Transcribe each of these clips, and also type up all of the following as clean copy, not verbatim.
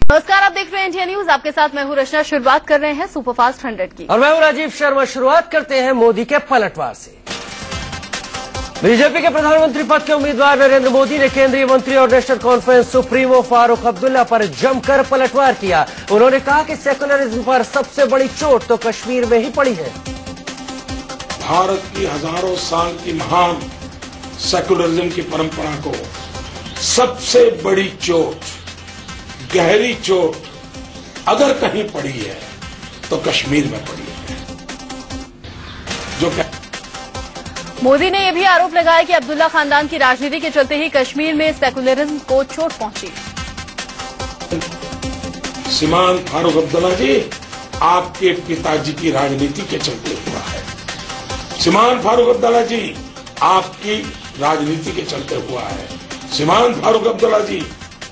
नमस्कार, आप देख रहे हैं इंडिया न्यूज। आपके साथ मैं हूं रचना। शुरुआत कर रहे हैं सुपरफास्ट 100 की और मैं हूं राजीव शर्मा। शुरुआत करते हैं मोदी के पलटवार से। बीजेपी के प्रधानमंत्री पद के उम्मीदवार नरेंद्र मोदी ने केंद्रीय मंत्री और national conference supremo Farooq Abdullah पर जमकर पलटवार किया। उन्होंने कहा कि सेकुलरिज्म पर सबसे बड़ी चोट तो कश्मीर में ही पड़ी है। भारत की हजारों साल की महान सेकुलरिज्म की परंपरा को सबसे बड़ी चोट, गहरी चोट अगर कहीं पड़ी है तो कश्मीर में पड़ी है। मोदी ने यह भी आरोप लगाया कि अब्दुल्ला खानदान की राजनीति के चलते ही कश्मीर में सेकुलरिज्म को चोट पहुंची। श्रीमान फारूक अब्दुल्ला जी, आपके पिताजी की राजनीति के चलते हुआ है। श्रीमान फारूक अब्दुल्ला जी, आपकी राजनीति के चलते हुआ है। श्रीमान फारूक अब्दुल्ला जी,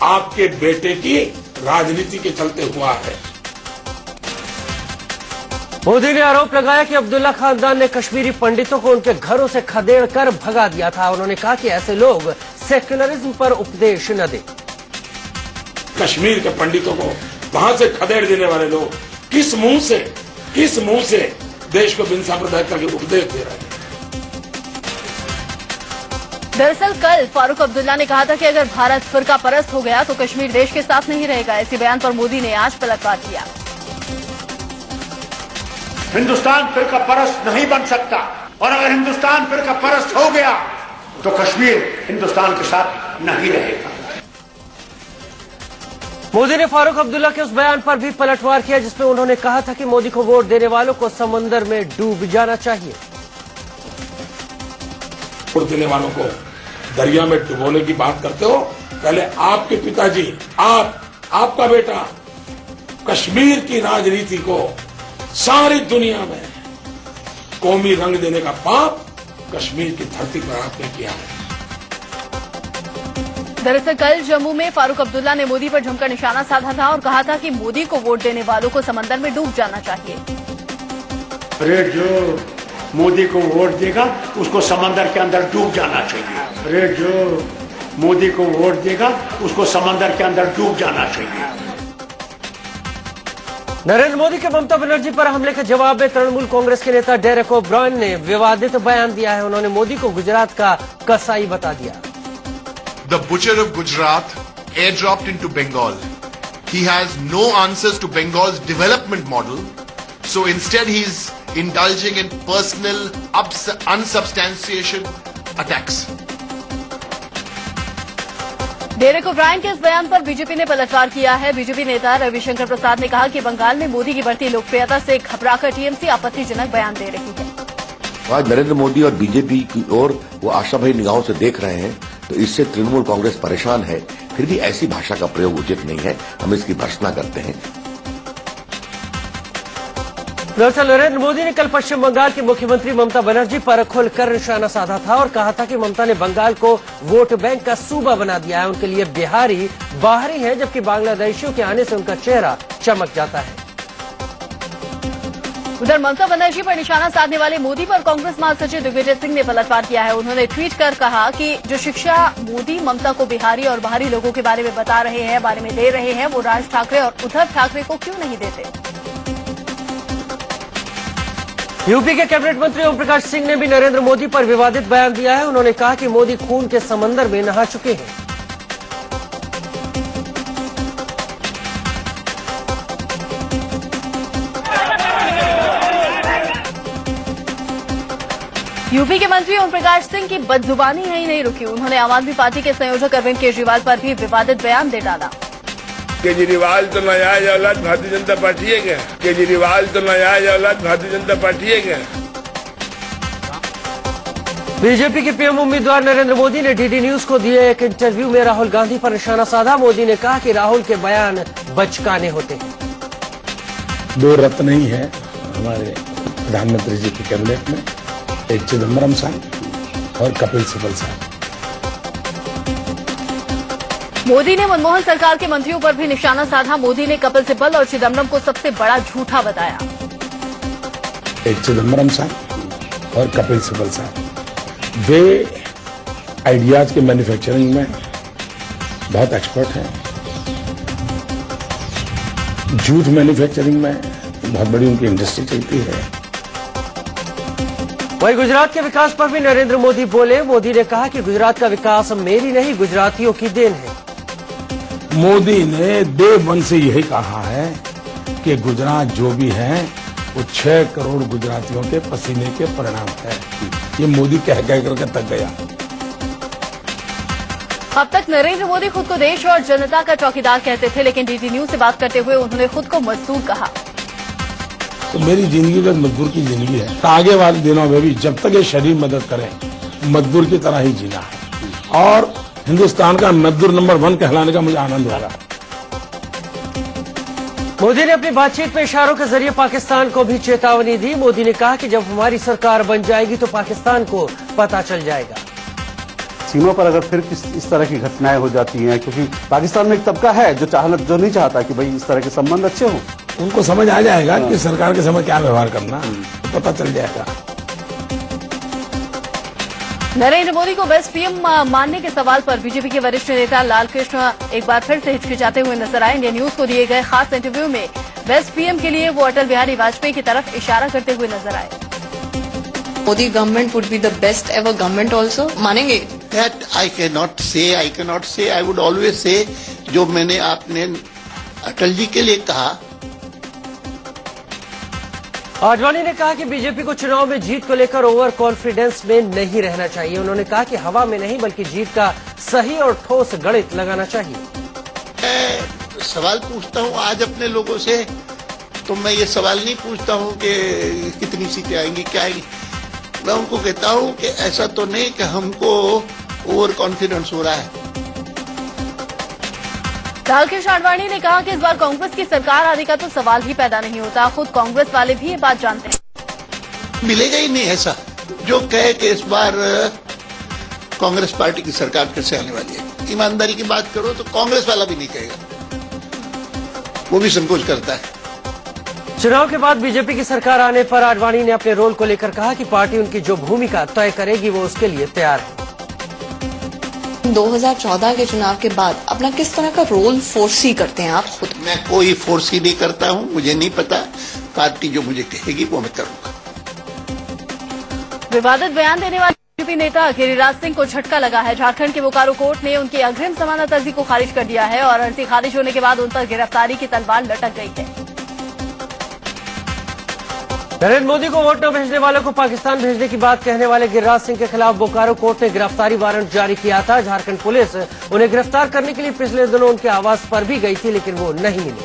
आपके बेटे की राजनीति के चलते हुआ है। मोदी ने आरोप लगाया कि अब्दुल्ला खानदान ने कश्मीरी पंडितों को उनके घरों से खदेड़ कर भगा दिया था। उन्होंने कहा कि ऐसे लोग सेकुलरिज्म पर उपदेश न दें। कश्मीर के पंडितों को वहां से खदेड़ देने वाले लोग किस मुंह से देश को बिन सांप्रदायिकता के उपदेश दे रहे हैं। दरअसल कल फारूक अब्दुल्ला ने कहा था कि अगर भारत फिरका परस्त हो गया तो कश्मीर देश के साथ नहीं रहेगा। इसी बयान पर मोदी ने आज पलटवार किया। हिंदुस्तान फिरका परस्त नहीं बन सकता, और अगर हिंदुस्तान फिरका परस्त हो गया तो कश्मीर हिंदुस्तान के साथ नहीं रहेगा। मोदी ने फारूक अब्दुल्ला के उस बयान पर भी पलटवार किया जिसमें उन्होंने कहा था कि मोदी को वोट देने वालों को समंदर में डूब जाना चाहिए। वोट देने वालों को दरिया में डुबोने की बात करते हो, पहले आपके पिताजी, आपका बेटा कश्मीर की राजनीति को सारी दुनिया में कौमी रंग देने का पाप कश्मीर की धरती पर आपने किया है। दरअसल कल जम्मू में फारूक अब्दुल्ला ने मोदी पर जमकर निशाना साधा था और कहा था कि मोदी को वोट देने वालों को समंदर में डूब जाना चाहिए। अरे जो मोदी को वोट देगा उसको समंदर के अंदर डूब जाना चाहिए। अरे जो मोदी को वोट देगा उसको समंदर के अंदर डूब जाना चाहिए। नरेंद्र मोदी के ममता बनर्जी पर हमले के जवाब में तृणमूल कांग्रेस के नेता डेरेक ओब्रायन ने विवादित बयान दिया है। उन्होंने मोदी को गुजरात का कसाई बता दिया। The butcher of Gujarat airdropped into Bengal. He has no answers to Bengal's development model, so instead he's indulging in personal unsubstantiation attacks. Derek O'Brien के इस बयान पर बीजेपी ने पलटवार किया है। बीजेपी नेता रविशंकर प्रसाद ने कहा कि बंगाल में मोदी की बढ़ती लोकप्रियता से घबराकर टीएमसी आपत्तिजनक बयान दे रही है। आज नरेंद्र मोदी और बीजेपी की ओर वो आशाभरी निगाहों से देख रहे हैं, तो इससे तृणमूल कांग्रेस परेशान है। फिर भी ऐसी भाषा का प्रयोग उचित नहीं है, हम इसकी भर्त्सना करते हैं। दरअसल नरेंद्र मोदी ने कल पश्चिम बंगाल की मुख्यमंत्री ममता बनर्जी पर खुलकर निशाना साधा था और कहा था कि ममता ने बंगाल को वोट बैंक का सूबा बना दिया है। उनके लिए बिहारी बाहरी है, जबकि बांग्लादेशियों के आने से उनका चेहरा चमक जाता है। उधर ममता बनर्जी पर निशाना साधने वाले मोदी पर कांग्रेस महासचिव दिग्विजय सिंह ने पलटवार किया है। उन्होंने ट्वीट कर कहा कि जो शिक्षा मोदी ममता को बिहारी और बाहरी लोगों के बारे में बता रहे हैं, बारे में दे रहे हैं, वो राज ठाकरे और उद्धव ठाकरे को क्यों नहीं देते। यूपी के कैबिनेट मंत्री ओम प्रकाश सिंह ने भी नरेंद्र मोदी पर विवादित बयान दिया है। उन्होंने कहा कि मोदी खून के समंदर में नहा चुके हैं। यूपी के मंत्री ओम प्रकाश सिंह की बदजुबानी ही नहीं रुकी। उन्होंने आम आदमी पार्टी के संयोजक अरविंद केजरीवाल पर भी विवादित बयान दे डाला। केजरीवाल तो नाजायज औलाद भारतीय जनता पार्टी है क्या? केजरीवाल तो नाजायज औलाद भारतीय जनता पार्टी है क्या? बीजेपी के पीएम उम्मीदवार नरेंद्र मोदी ने डीडी न्यूज को दिए एक इंटरव्यू में राहुल गांधी पर निशाना साधा। मोदी ने कहा कि राहुल के बयान बचकाने होते हैं। दो रत्न ही है हमारे प्रधानमंत्री जी की कैबिनेट में, एक चिदम्बरम साहब और कपिल सिब्बल साहब। मोदी ने मनमोहन सरकार के मंत्रियों पर भी निशाना साधा। मोदी ने कपिल सिब्बल और चिदम्बरम को सबसे बड़ा झूठा बताया। एक चिदम्बरम साहब और कपिल सिब्बल साहब, वे आइडियाज के मैन्युफैक्चरिंग में बहुत एक्सपर्ट हैं। जूट मैन्युफैक्चरिंग में बहुत बड़ी उनकी इंडस्ट्री चलती है। वहीं गुजरात के विकास पर भी नरेंद्र मोदी बोले। मोदी ने कहा कि गुजरात का विकास मेरी नहीं गुजरातियों की देन है। मोदी ने डे वन से यही कहा है कि गुजरात जो भी है वो 6 करोड़ गुजरातियों के पसीने के परिणाम है। ये मोदी कह करके तक गया। अब तक नरेंद्र मोदी खुद को देश और जनता का चौकीदार कहते थे, लेकिन डीडी न्यूज से बात करते हुए उन्होंने खुद को मजदूर कहा। तो मेरी जिंदगी तो मजदूर की जिंदगी है। तो आगे वाले दिनों में भी जब तक ये शरीर मदद करे मजदूर की तरह ही जीना है और हिंदुस्तान का मजदूर नंबर 1 कहलाने का मुझे आनंद हो रहा है। मोदी ने अपनी बातचीत में इशारों के जरिए पाकिस्तान को भी चेतावनी दी। मोदी ने कहा कि जब हमारी सरकार बन जाएगी तो पाकिस्तान को पता चल जाएगा। सीमा पर अगर फिर इस तरह की घटनाएं हो जाती हैं, क्योंकि पाकिस्तान में एक तबका है जो नहीं चाहता कि भाई इस तरह के संबंध अच्छे हों। उनको समझ आ जाएगा कि सरकार के समय क्या व्यवहार करना, तो पता चल जाएगा। नरेंद्र मोदी को बेस्ट पीएम मानने के सवाल पर बीजेपी के वरिष्ठ नेता लालकृष्ण एक बार फिर से हिचकिचाते हुए नजर आए। इंडिया न्यूज को दिए गए खास इंटरव्यू में बेस्ट पीएम के लिए वो अटल बिहारी वाजपेयी की तरफ इशारा करते हुए नजर आए। Modi government would be the best ever government also, मानेंगे? That I cannot say. I would always say जो मैंने आपने अटल जी के लिए कहा। आडवाणी ने कहा कि बीजेपी को चुनाव में जीत को लेकर ओवर कॉन्फिडेंस में नहीं रहना चाहिए। उन्होंने कहा कि हवा में नहीं बल्कि जीत का सही और ठोस गणित लगाना चाहिए। मैं सवाल पूछता हूं आज अपने लोगों से, तो मैं ये सवाल नहीं पूछता हूं कि कितनी सीटें आएंगी क्या आएंगी। मैं उनको कहता हूं कि ऐसा तो नहीं कि हमको ओवर कॉन्फिडेंस हो रहा है। लालकृष्ण आडवाणी ने कहा कि इस बार कांग्रेस की सरकार आने का तो सवाल ही पैदा नहीं होता। खुद कांग्रेस वाले भी ये बात जानते हैं। मिलेगा ही नहीं ऐसा जो कहे कि इस बार कांग्रेस पार्टी की सरकार फिर से आने वाली है। ईमानदारी की बात करो तो कांग्रेस वाला भी नहीं कहेगा, वो भी संकोच करता है। चुनाव के बाद बीजेपी की सरकार आने पर आडवाणी ने अपने रोल को लेकर कहा कि पार्टी उनकी जो भूमिका तय करेगी वो उसके लिए तैयार है। 2014 के चुनाव के बाद अपना किस तरह का रोल फोर्सी करते हैं आप खुद? मैं कोई फोर्सी नहीं करता हूं, मुझे नहीं पता। पार्टी जो मुझे कहेगी वो मैं करूंगा। विवादित बयान देने वाले बीजेपी नेता गिरिराज सिंह को झटका लगा है। झारखंड के बोकारो कोर्ट ने उनकी अग्रिम जमानत अर्जी को खारिज कर दिया है और अर्जी खारिज होने के बाद उन पर गिरफ्तारी की तलवार लटक गई है। नरेंद्र मोदी को वोट न भेजने वालों को पाकिस्तान भेजने की बात कहने वाले गिरिराज सिंह के खिलाफ बोकारो कोर्ट ने गिरफ्तारी वारंट जारी किया था। झारखंड पुलिस उन्हें गिरफ्तार करने के लिए पिछले दिनों उनके आवास पर भी गई थी, लेकिन वो नहीं मिले।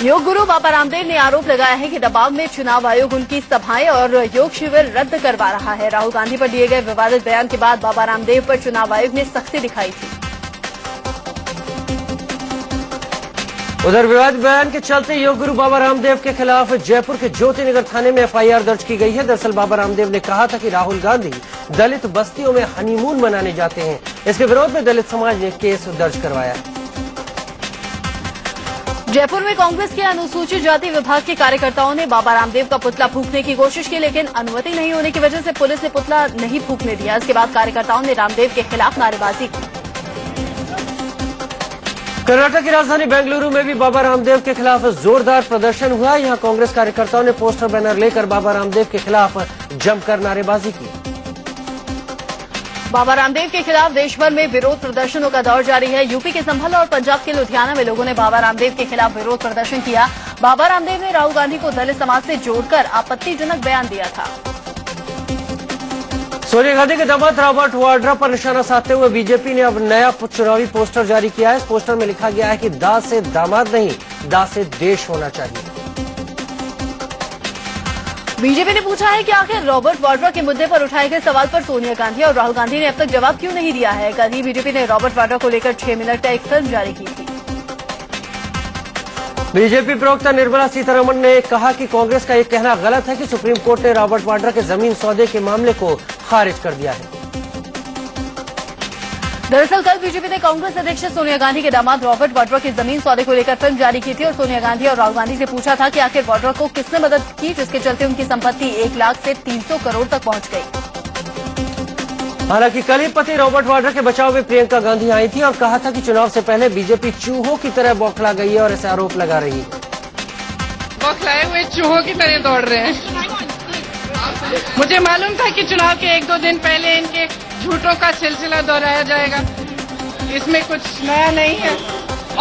योग गुरु बाबा रामदेव ने आरोप लगाया है कि दबाव में चुनाव आयोग उनकी सभाएं और योग शिविर रद्द करवा रहा है। राहुल गांधी पर दिए गए विवादित बयान के बाद बाबा रामदेव पर चुनाव आयोग ने सख्ती दिखाई थी। उधर विवादित बयान के चलते योग गुरु बाबा रामदेव के खिलाफ जयपुर के ज्योतिनगर थाने में एफआईआर दर्ज की गई है। दरअसल बाबा रामदेव ने कहा था कि राहुल गांधी दलित बस्तियों में हनीमून मनाने जाते हैं। इसके विरोध में दलित समाज ने केस दर्ज करवाया है। जयपुर में कांग्रेस के अनुसूचित जाति विभाग के कार्यकर्ताओं ने बाबा रामदेव का पुतला फूंकने की कोशिश की, लेकिन अनुमति नहीं होने की वजह से पुलिस ने पुतला नहीं फूंकने दिया। इसके बाद कार्यकर्ताओं ने रामदेव के खिलाफ नारेबाजी की। कर्नाटक की राजधानी बेंगलुरु में भी बाबा रामदेव के खिलाफ जोरदार प्रदर्शन हुआ। यहां कांग्रेस कार्यकर्ताओं ने पोस्टर बैनर लेकर बाबा रामदेव के खिलाफ जमकर नारेबाजी की। बाबा रामदेव के खिलाफ देश भर में विरोध प्रदर्शनों का दौर जारी है। यूपी के संभल और पंजाब के लुधियाना में लोगों ने बाबा रामदेव के खिलाफ विरोध प्रदर्शन किया। बाबा रामदेव ने राहुल गांधी को दलित समाज से जोड़कर आपत्तिजनक बयान दिया था। सोनिया गांधी के दामाद रॉबर्ट वाड्रा पर निशाना साधते हुए बीजेपी ने अब नया चुनावी पोस्टर जारी किया है। इस पोस्टर में लिखा गया है कि दा से दामाद नहीं, दा से देश होना चाहिए। बीजेपी ने पूछा है कि आखिर रॉबर्ट वाड्रा के मुद्दे पर उठाए गए सवाल पर सोनिया गांधी और राहुल गांधी ने अब तक जवाब क्यों नहीं दिया है। कल ही बीजेपी ने रॉबर्ट वाड्रा को लेकर 6 मिनट का एक फिल्म जारी की थी। बीजेपी प्रवक्ता निर्मला सीतारमण ने कहा कि कांग्रेस का ये कहना गलत है कि सुप्रीम कोर्ट ने रॉबर्ट वाड्रा के जमीन सौदे के मामले को खारिज कर दिया है। दरअसल कल बीजेपी ने कांग्रेस अध्यक्ष सोनिया गांधी के दामाद रॉबर्ट वाड्रा की जमीन सौदे को लेकर फिल्म जारी की थी और सोनिया गांधी और राहुल गांधी से पूछा था कि आखिर वाड्रा को किसने मदद की, जिसके चलते उनकी संपत्ति 1 लाख से 300 करोड़ तक पहुंच गई। हालांकि कल ही पति रॉबर्ट वाड्रा के बचाव में प्रियंका गांधी आई थी और कहा था कि चुनाव से पहले बीजेपी चूहों की तरह बौखला गई है और ऐसे आरोप लगा रही है। बौखलाए हुए चूहों की तरह दौड़ रहे हैं। मुझे मालूम था कि चुनाव के 1-2 दिन पहले इनके झूठों का सिलसिला दोहराया जाएगा। इसमें कुछ नया नहीं है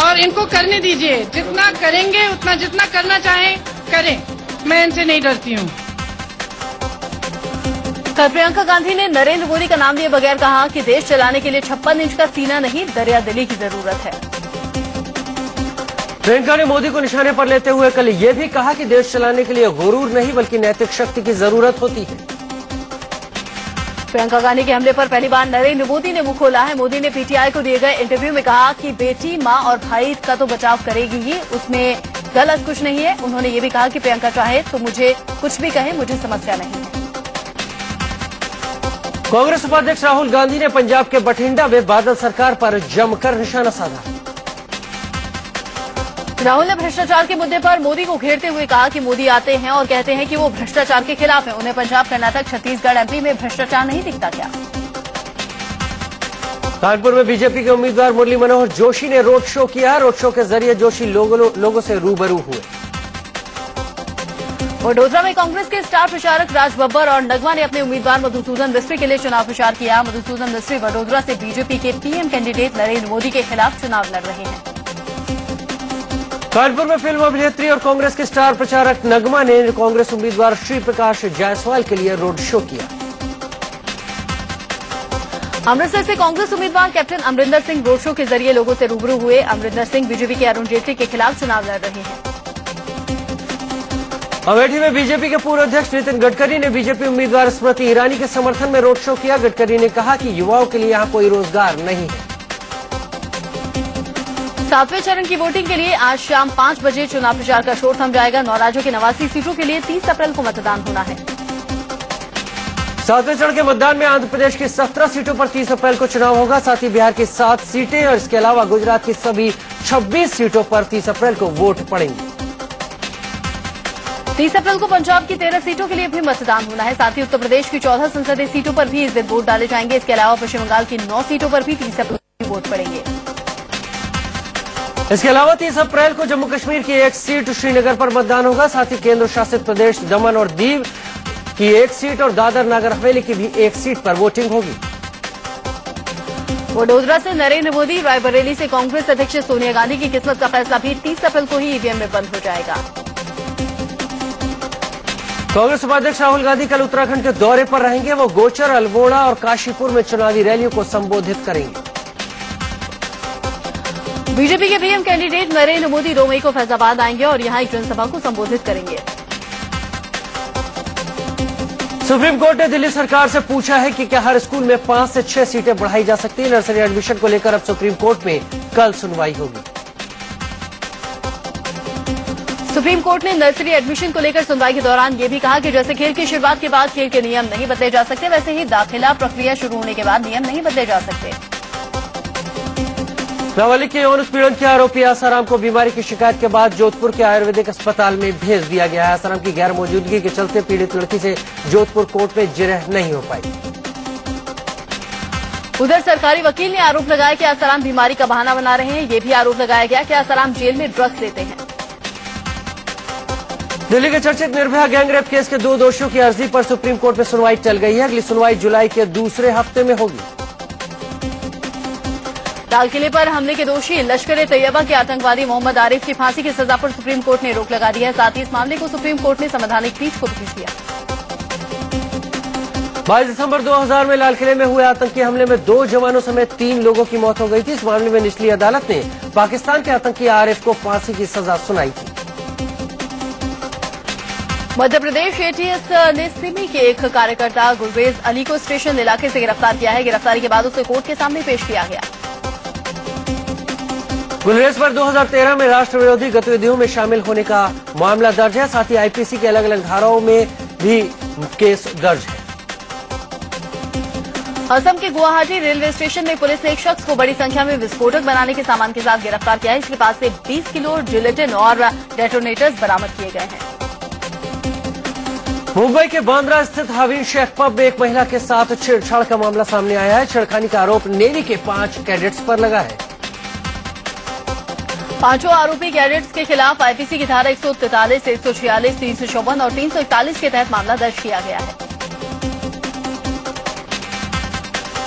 और इनको करने दीजिए। जितना करेंगे उतना, जितना करना चाहें करें। मैं इनसे नहीं डरती हूँ। कल प्रियंका गांधी ने नरेंद्र मोदी का नाम लिए बगैर कहा कि देश चलाने के लिए 56 इंच का सीना नहीं, दरिया दिली की जरूरत है। प्रियंका ने मोदी को निशाने पर लेते हुए कल ये भी कहा कि देश चलाने के लिए गुरूर नहीं बल्कि नैतिक शक्ति की जरूरत होती है। प्रियंका गांधी के हमले पर पहली बार नरेंद्र मोदी ने मुंह खोला है। मोदी ने पीटीआई को दिए गए इंटरव्यू में कहा कि बेटी, मां और भाई का तो बचाव करेगी ही, उसमें गलत कुछ नहीं है। उन्होंने ये भी कहा कि प्रियंका चाहे तो मुझे कुछ भी कहे, मुझे समस्या नहीं है। कांग्रेस उपाध्यक्ष राहुल गांधी ने पंजाब के बठिंडा में बादल सरकार पर जमकर निशाना साधा। राहुल ने भ्रष्टाचार के मुद्दे पर मोदी को घेरते हुए कहा कि मोदी आते हैं और कहते हैं कि वो भ्रष्टाचार के खिलाफ हैं। उन्हें पंजाब, कर्नाटक, छत्तीसगढ़, एमपी में भ्रष्टाचार नहीं दिखता क्या? कानपुर में बीजेपी के उम्मीदवार मुरली मनोहर जोशी ने रोड शो किया। रोड शो के जरिए जोशी लोगों से रूबरू हुए। वडोदरा में कांग्रेस के स्टार प्रचारक राज बब्बर और नगमा ने अपने उम्मीदवार मधुसूदन मिस्त्री के लिए चुनाव प्रचार किया। मधुसूदन मिस्त्री वडोदरा से बीजेपी के पीएम कैंडिडेट नरेंद्र मोदी के खिलाफ चुनाव लड़ रहे हैं। कानपुर में फिल्म अभिनेत्री और कांग्रेस के स्टार प्रचारक नगमा ने कांग्रेस उम्मीदवार श्री प्रकाश जायसवाल के लिए रोड शो किया। अमृतसर से कांग्रेस उम्मीदवार captain Amarinder Singh road show के जरिए लोगों से रूबरू हुए। अमरिंदर सिंह बीजेपी के अरुण जेटली के खिलाफ चुनाव लड़ रहे हैं। अमेठी में बीजेपी के पूर्व अध्यक्ष नितिन गडकरी ने बीजेपी उम्मीदवार स्मृति ईरानी के समर्थन में रोड शो किया। गडकरी ने कहा कि युवाओं के लिए यहाँ कोई रोजगार नहीं है। 7वें चरण की वोटिंग के लिए आज शाम 5 बजे चुनाव प्रचार का शोर थम जाएगा। 9 राज्यों की 89 सीटों के लिए 30 अप्रैल को मतदान होना है। 7वें चरण के मतदान में आंध्र प्रदेश की 17 सीटों पर 30 अप्रैल को चुनाव होगा। साथ ही बिहार की 7 सीटें और इसके अलावा गुजरात की सभी 26 सीटों पर 30 अप्रैल को वोट पड़ेंगे। 30 अप्रैल को पंजाब की 13 सीटों के लिए भी मतदान होना है। साथ ही उत्तर प्रदेश की 14 संसदीय सीटों पर भी इस दिन वोट डाले जाएंगे। इसके अलावा पश्चिम बंगाल की 9 सीटों पर भी 30 अप्रैल को वोट पड़ेंगे। इसके अलावा 30 अप्रैल को जम्मू कश्मीर की 1 सीट श्रीनगर पर मतदान होगा। साथ ही केंद्र शासित प्रदेश दमन और दीव की 1 सीट और दादर नागर हवेली की भी 1 सीट पर वोटिंग होगी। वडोदरा से नरेंद्र मोदी, रायबरेली से कांग्रेस अध्यक्ष सोनिया गांधी की किस्मत का फैसला भी 30 अप्रैल को ही ईवीएम में बंद हो जाएगा। कांग्रेस उपाध्यक्ष राहुल गांधी कल उत्तराखंड के दौरे पर रहेंगे। वो गोचर, अल्मोड़ा और काशीपुर में चुनावी रैलियों को संबोधित करेंगे। बीजेपी के पीएम कैंडिडेट नरेंद्र मोदी 2 मई को फैजाबाद आएंगे और यहां एक जनसभा को संबोधित करेंगे। सुप्रीम कोर्ट ने दिल्ली सरकार से पूछा है कि क्या हर स्कूल में 5 से 6 सीटें बढ़ाई जा सकती है। नर्सरी एडमिशन को लेकर अब सुप्रीम कोर्ट में कल सुनवाई होगी। सुप्रीम कोर्ट ने नर्सरी एडमिशन को लेकर सुनवाई के दौरान ये भी कहा कि जैसे खेल की शुरुआत के बाद खेल के नियम नहीं बदले जा सकते, वैसे ही दाखिला प्रक्रिया शुरू होने के बाद नियम नहीं बदले जा सकते। नाबालिग के यौन उत्पीड़न के आरोपी आसाराम को बीमारी की शिकायत के बाद जोधपुर के आयुर्वेदिक अस्पताल में भेज दिया गया है। आसाराम की गैर मौजूदगी के चलते पीड़ित लड़की से जोधपुर कोर्ट में जिरह नहीं हो पाई। उधर सरकारी वकील ने आरोप लगाया कि आसाराम बीमारी का बहाना बना रहे हैं। ये भी आरोप लगाया गया कि आसाराम जेल में ड्रग्स लेते हैं। दिल्ली के चर्चित निर्भया गैंगरेप केस के 2 दोषियों की अर्जी पर सुप्रीम कोर्ट में सुनवाई चल गई है। अगली सुनवाई जुलाई के दूसरे हफ्ते में होगी। लाल किले पर हमले के दोषी लश्कर-ए-तैयबा के आतंकवादी मोहम्मद आरिफ की फांसी की सजा पर सुप्रीम कोर्ट ने रोक लगा दी है। साथ ही इस मामले को सुप्रीम कोर्ट ने संवैधानिक पीठ को भेज दिया। 22 दिसंबर 2000 में लाल किले में हुए आतंकी हमले में 2 जवानों समेत 3 लोगों की मौत हो गई थी। इस मामले में निचली अदालत ने पाकिस्तान के आतंकी आरिफ को फांसी की सजा सुनाई थी। मध्य प्रदेश एटीएस ने सिमी के एक कार्यकर्ता गुरवेज अली को स्टेशन इलाके से गिरफ्तार किया है। गिरफ्तारी के बाद उसे कोर्ट के सामने पेश किया गया। गुलरेज पर 2013 में राष्ट्र विरोधी गतिविधियों में शामिल होने का मामला दर्ज है। साथ ही आईपीसी के अलग अलग धाराओं में भी केस दर्ज है। असम के गुवाहाटी रेलवे स्टेशन में पुलिस ने एक शख्स को बड़ी संख्या में विस्फोटक बनाने के सामान के साथ गिरफ्तार किया है। इसके पास से 20 किलो जिलेटिन और डेटोनेटर्स बरामद किए गए हैं। मुंबई के बांद्रा स्थित हावीन शेख पब में एक महिला के साथ छेड़छाड़ का मामला सामने आया है। छेड़खानी का आरोप नेवी के 5 कैडेट्स पर लगा है। पांचों आरोपी कैडेट्स के खिलाफ आईपीसी की धारा 143, 146, 354 और 341 के तहत मामला दर्ज किया गया है।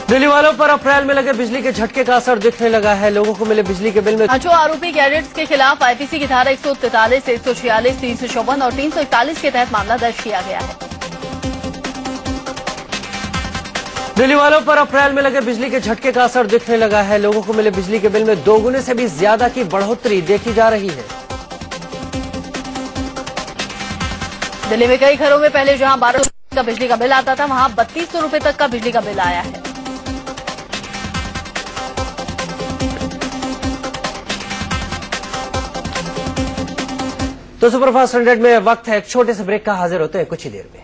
दिल्ली वालों पर अप्रैल में लगे बिजली के झटके का असर दिखने लगा है। लोगों को मिले बिजली के बिल में पांचों आरोपी कैडेट्स के खिलाफ आईपीसी की धारा 143, 146, 354 और 341 के तहत मामला दर्ज किया गया है। दिल्ली वालों पर अप्रैल में लगे बिजली के झटके का असर दिखने लगा है। लोगों को मिले बिजली के बिल में 2 गुने से भी ज्यादा की बढ़ोतरी देखी जा रही है। दिल्ली में कई घरों में पहले जहां 1200 का बिजली का बिल आता था, वहां 3200 रुपए तक का बिजली का बिल आया है। तो सुपरफास्ट 100 में वक्त है एक छोटे से ब्रेक का। हाजिर होते हैं कुछ ही देर में।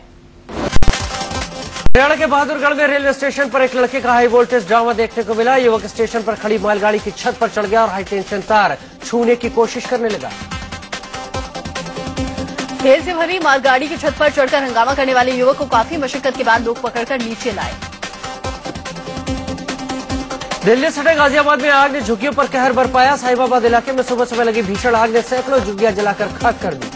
हरियाणा के बहादुरगढ़ में रेलवे स्टेशन पर एक लड़के का हाई वोल्टेज ड्रामा देखने को मिला। युवक स्टेशन पर खड़ी मालगाड़ी की छत पर चढ़ गया और हाई टेंशन तार छूने की कोशिश करने लगा। तेल से भरी मालगाड़ी की छत पर चढ़कर हंगामा करने वाले युवक को काफी मशक्कत के बाद लोग पकड़कर नीचे लाए। दिल्ली सटे गाजियाबाद में आग ने झुग्गियों पर कहर बरपाया। साहिबाबाद इलाके में सुबह सुबह लगी भीषण आग ने सैकड़ों झुग्गियां जलाकर खाक कर दी।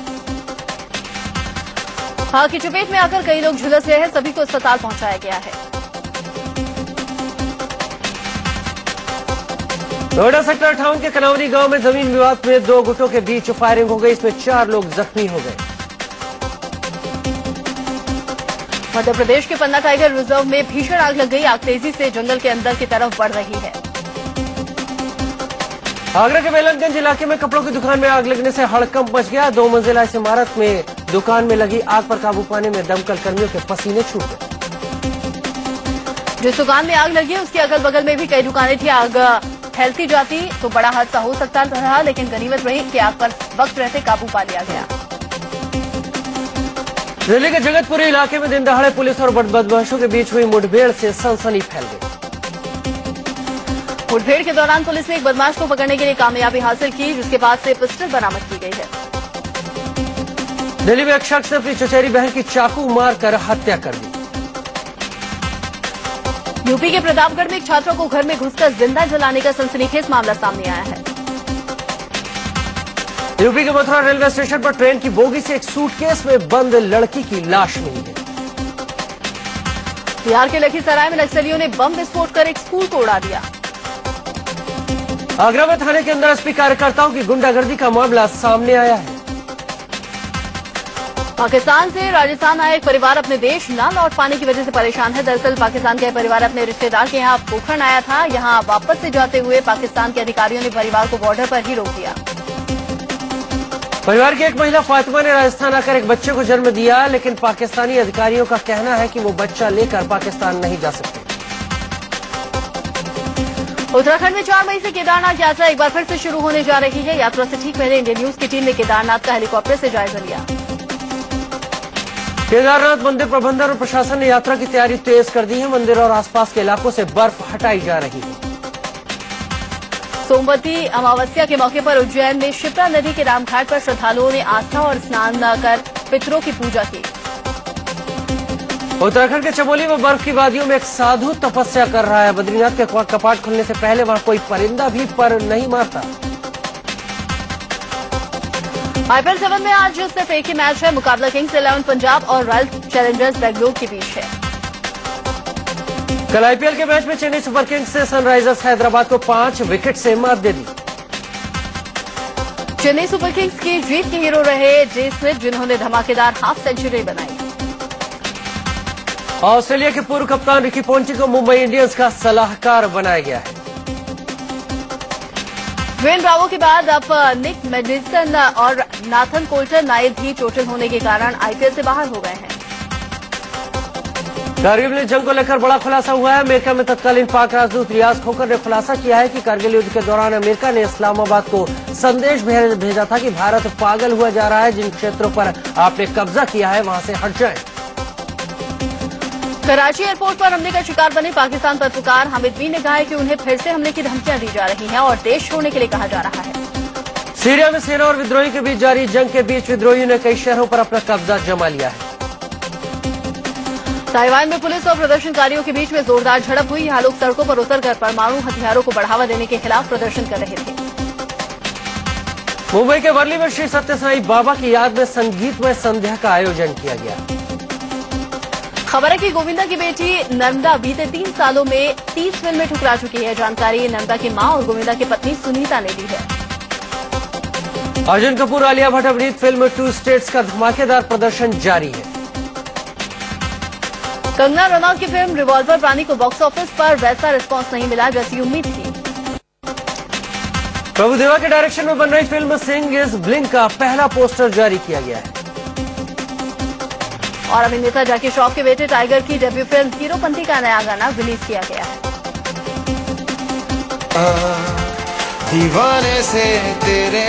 आग की चपेट में आकर कई लोग झुलस रहे हैं। सभी को अस्पताल पहुंचाया गया है। नोएडा सेक्टर 58 के कनावनी गांव में जमीन विवाद में 2 गुटों के बीच फायरिंग हो गई। इसमें 4 लोग जख्मी हो गए। मध्य प्रदेश के पन्ना टाइगर रिजर्व में भीषण आग लग गई। आग तेजी से जंगल के अंदर की तरफ बढ़ रही है। आगरा के बेलनगंज इलाके में कपड़ों की दुकान में आग लगने से हड़कंप मच गया। 2 मंजिला इस इमारत में दुकान में लगी आग पर काबू पाने में दमकल कर्मियों के पसीने छूट गए। जिस दुकान में आग लगी उसके अगल बगल में भी कई दुकानें थी। आग फैलती जाती तो बड़ा हादसा हो सकता था, लेकिन गनीमत रही कि आग पर वक्त रहते काबू पा लिया गया। दिल्ली के जगतपुरी इलाके में दिन दहाड़े पुलिस और बदमाशों के बीच हुई मुठभेड़ से सनसनी फैल गई। मुठभेड़ के दौरान पुलिस ने एक बदमाश को पकड़ने के लिए कामयाबी हासिल की, जिसके पास से पिस्टल बरामद की गई है। दिल्ली में एक शख्स ने अपनी चचेरी बहन की चाकू मारकर हत्या कर दी। यूपी के प्रतापगढ़ में एक छात्रा को घर में घुसकर जिंदा जलाने का सनसनीखेज मामला सामने आया है। यूपी के मथुरा रेलवे स्टेशन पर ट्रेन की बोगी से एक सूटकेस में बंद लड़की की लाश मिली है। बिहार के लखीसराय में नक्सलियों ने बम विस्फोट कर एक स्कूल को उड़ा दिया। आगरा में थाने के अंदर एसपी कार्यकर्ताओं की गुंडागर्दी का मामला सामने आया है। पाकिस्तान से राजस्थान आया एक परिवार अपने देश न लौट पाने की वजह से परेशान है। दरअसल पाकिस्तान का परिवार अपने रिश्तेदार के यहाँ पोखरण आया था। यहाँ वापस से जाते हुए पाकिस्तान के अधिकारियों ने परिवार को बॉर्डर पर ही रोक दिया। परिवार की एक महिला फातिमा ने राजस्थान आकर एक बच्चे को जन्म दिया, लेकिन पाकिस्तानी अधिकारियों का कहना है कि वो बच्चा लेकर पाकिस्तान नहीं जा सकते। उत्तराखंड में 4 मई से केदारनाथ यात्रा एक बार फिर से शुरू होने जा रही है। यात्रा से ठीक पहले इंडिया न्यूज की टीम ने केदारनाथ का हेलीकॉप्टर से जायजा लिया। केदारनाथ मंदिर प्रबंधन और प्रशासन ने यात्रा की तैयारी तेज कर दी है। मंदिर और आसपास के इलाकों से बर्फ हटाई जा रही है। सोमवती अमावस्या के मौके पर उज्जैन में शिप्रा नदी के रामघाट पर श्रद्धालुओं ने आस्था और स्नान कर पितरों की पूजा की। उत्तराखंड के चमोली में बर्फ की वादियों में एक साधु तपस्या कर रहा है। बद्रीनाथ के कपाट खुलने से पहले वहां कोई परिंदा भी पर नहीं मारता। IPL 7 में आज सिर्फ एक ही मैच है। मुकाबला किंग्स 11 पंजाब और रॉयल चैलेंजर्स बेंगलुरु के बीच है। कल IPL के मैच में चेन्नई सुपर किंग्स से सनराइजर्स हैदराबाद को 5 विकेट से मात दे दी। चेन्नई सुपर किंग्स की जीत के हीरो रहे जे स्मिथ, जिन्होंने धमाकेदार हाफ सेंचुरी बनाई। ऑस्ट्रेलिया के पूर्व कप्तान रिकी पोंटिंग को मुंबई इंडियंस का सलाहकार बनाया गया है। ड्वेन ब्रावो के बाद अब निक मेडिसन और नाथन कोल्टर नायब भी चोटिल होने के कारण IPL से बाहर हो गए हैं। कारगिल में जंग को लेकर बड़ा खुलासा हुआ है। अमेरिका में तत्कालीन पाक राजदूत रियाज खोकर ने खुलासा किया है कि कारगिल युद्ध के दौरान अमेरिका ने इस्लामाबाद को संदेश भेजा था कि भारत पागल हुआ जा रहा है। जिन क्षेत्रों पर आपने कब्जा किया है वहां से हट जाएं। कराची एयरपोर्ट पर हमले का शिकार बने पाकिस्तान पत्रकार हामिद बीन ने कहा है कि उन्हें फिर से हमले की धमकियां दी जा रही हैं और देश छोड़ने के लिए कहा जा रहा है। सीरिया में सेना और विद्रोही के बीच जारी जंग के बीच विद्रोहियों ने कई शहरों पर अपना कब्जा जमा लिया है। ताइवान में पुलिस और प्रदर्शनकारियों के बीच में जोरदार झड़प हुई। यहाँ लोग सड़कों पर उतरकर परमाणु हथियारों को बढ़ावा देने के खिलाफ प्रदर्शन कर रहे थे। मुंबई के वर्ली में श्री सत्य साई बाबा की याद में संगीतमय संध्या का आयोजन किया गया। खबर है कि गोविंदा की बेटी नंदा बीते 3 सालों में 30 फिल्में ठुकरा चुकी है। जानकारी नंदा की मां और गोविंदा की पत्नी सुनीता ने दी है। अर्जुन कपूर आलिया भट्ट अभिनीत फिल्म 2 स्टेट्स का धमाकेदार प्रदर्शन जारी है। कंगना रनौत की फिल्म रिवॉल्वर प्राणी को बॉक्स ऑफिस पर वैसा रिस्पांस नहीं मिला जैसी उम्मीद थी। प्रभुदेवा के डायरेक्शन में बन रही फिल्म सिंह इज ब्लिंक का पहला पोस्टर जारी किया गया है। और अभिनेता जैकी श्रॉफ के बेटे टाइगर की डेब्यू फिल्म हीरोपंती का नया गाना रिलीज किया गया है। दीवाने से तेरे